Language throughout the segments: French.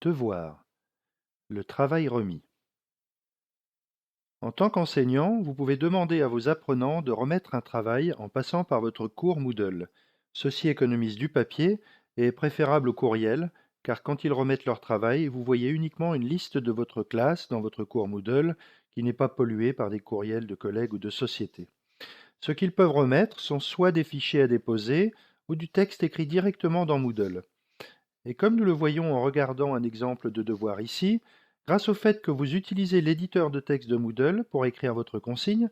Devoir. Le travail remis. En tant qu'enseignant, vous pouvez demander à vos apprenants de remettre un travail en passant par votre cours Moodle. Ceci économise du papier et est préférable au courriel, car quand ils remettent leur travail, vous voyez uniquement une liste de votre classe dans votre cours Moodle qui n'est pas polluée par des courriels de collègues ou de sociétés. Ce qu'ils peuvent remettre sont soit des fichiers à déposer ou du texte écrit directement dans Moodle. Et comme nous le voyons en regardant un exemple de devoir ici, grâce au fait que vous utilisez l'éditeur de texte de Moodle pour écrire votre consigne,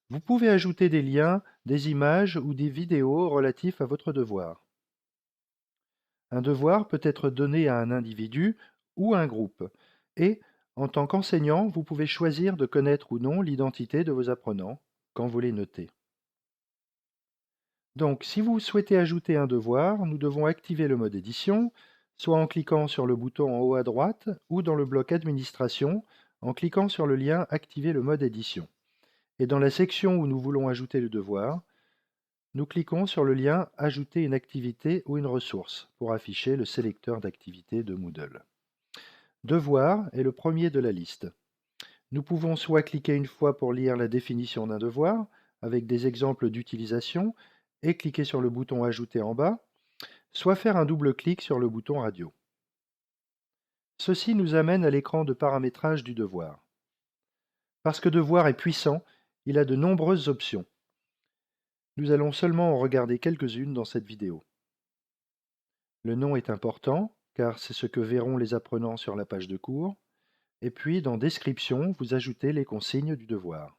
vous pouvez ajouter des liens, des images ou des vidéos relatifs à votre devoir. Un devoir peut être donné à un individu ou à un groupe. Et, en tant qu'enseignant, vous pouvez choisir de connaître ou non l'identité de vos apprenants quand vous les notez. Donc, si vous souhaitez ajouter un devoir, nous devons activer le mode édition, soit en cliquant sur le bouton en haut à droite, ou dans le bloc administration, en cliquant sur le lien Activer le mode édition. Et dans la section où nous voulons ajouter le devoir, nous cliquons sur le lien Ajouter une activité ou une ressource pour afficher le sélecteur d'activités de Moodle. Devoir est le premier de la liste. Nous pouvons soit cliquer une fois pour lire la définition d'un devoir, avec des exemples d'utilisation, et cliquer sur le bouton Ajouter en bas, soit faire un double clic sur le bouton Radio. Ceci nous amène à l'écran de paramétrage du devoir. Parce que Devoir est puissant, il a de nombreuses options. Nous allons seulement en regarder quelques-unes dans cette vidéo. Le nom est important, car c'est ce que verront les apprenants sur la page de cours. Et puis, dans Description, vous ajoutez les consignes du devoir.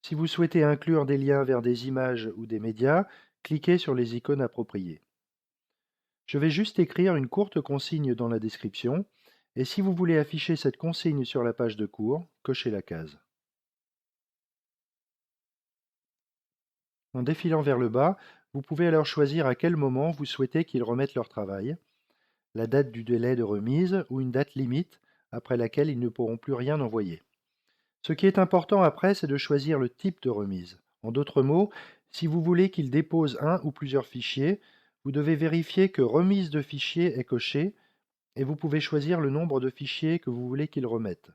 Si vous souhaitez inclure des liens vers des images ou des médias, cliquez sur les icônes appropriées. Je vais juste écrire une courte consigne dans la description, et si vous voulez afficher cette consigne sur la page de cours, cochez la case. En défilant vers le bas, vous pouvez alors choisir à quel moment vous souhaitez qu'ils remettent leur travail, la date du délai de remise ou une date limite après laquelle ils ne pourront plus rien envoyer. Ce qui est important après, c'est de choisir le type de remise. En d'autres mots, si vous voulez qu'ils déposent un ou plusieurs fichiers, vous devez vérifier que Remise de fichiers est coché et vous pouvez choisir le nombre de fichiers que vous voulez qu'ils remettent.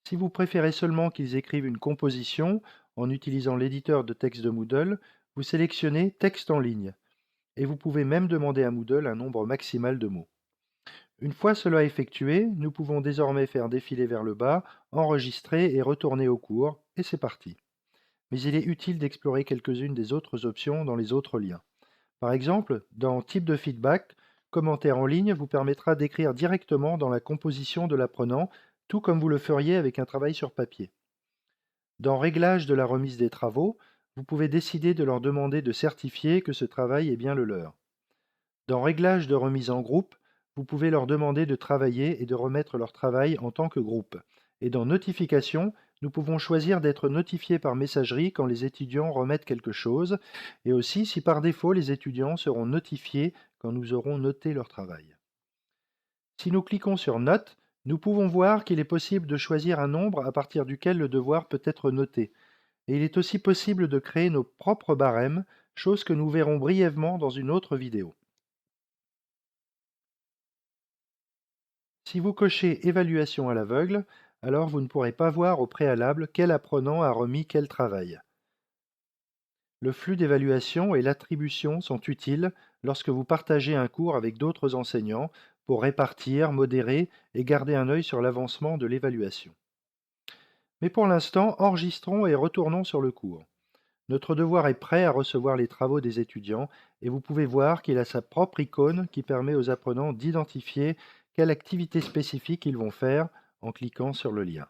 Si vous préférez seulement qu'ils écrivent une composition en utilisant l'éditeur de texte de Moodle, vous sélectionnez Texte en ligne et vous pouvez même demander à Moodle un nombre maximal de mots. Une fois cela effectué, nous pouvons désormais faire défiler vers le bas, enregistrer et retourner au cours, et c'est parti. Mais il est utile d'explorer quelques-unes des autres options dans les autres liens. Par exemple, dans Type de feedback, Commentaire en ligne vous permettra d'écrire directement dans la composition de l'apprenant, tout comme vous le feriez avec un travail sur papier. Dans Réglage de la remise des travaux, vous pouvez décider de leur demander de certifier que ce travail est bien le leur. Dans Réglage de remise en groupe, vous pouvez leur demander de travailler et de remettre leur travail en tant que groupe. Et dans Notification, nous pouvons choisir d'être notifiés par messagerie quand les étudiants remettent quelque chose, et aussi si par défaut les étudiants seront notifiés quand nous aurons noté leur travail. Si nous cliquons sur Note, nous pouvons voir qu'il est possible de choisir un nombre à partir duquel le devoir peut être noté. Et il est aussi possible de créer nos propres barèmes, chose que nous verrons brièvement dans une autre vidéo. Si vous cochez Évaluation à l'aveugle, alors vous ne pourrez pas voir au préalable quel apprenant a remis quel travail. Le flux d'évaluation et l'attribution sont utiles lorsque vous partagez un cours avec d'autres enseignants pour répartir, modérer et garder un œil sur l'avancement de l'évaluation. Mais pour l'instant, enregistrons et retournons sur le cours. Notre devoir est prêt à recevoir les travaux des étudiants et vous pouvez voir qu'il a sa propre icône qui permet aux apprenants d'identifier quelle activité spécifique ils vont faire en cliquant sur le lien.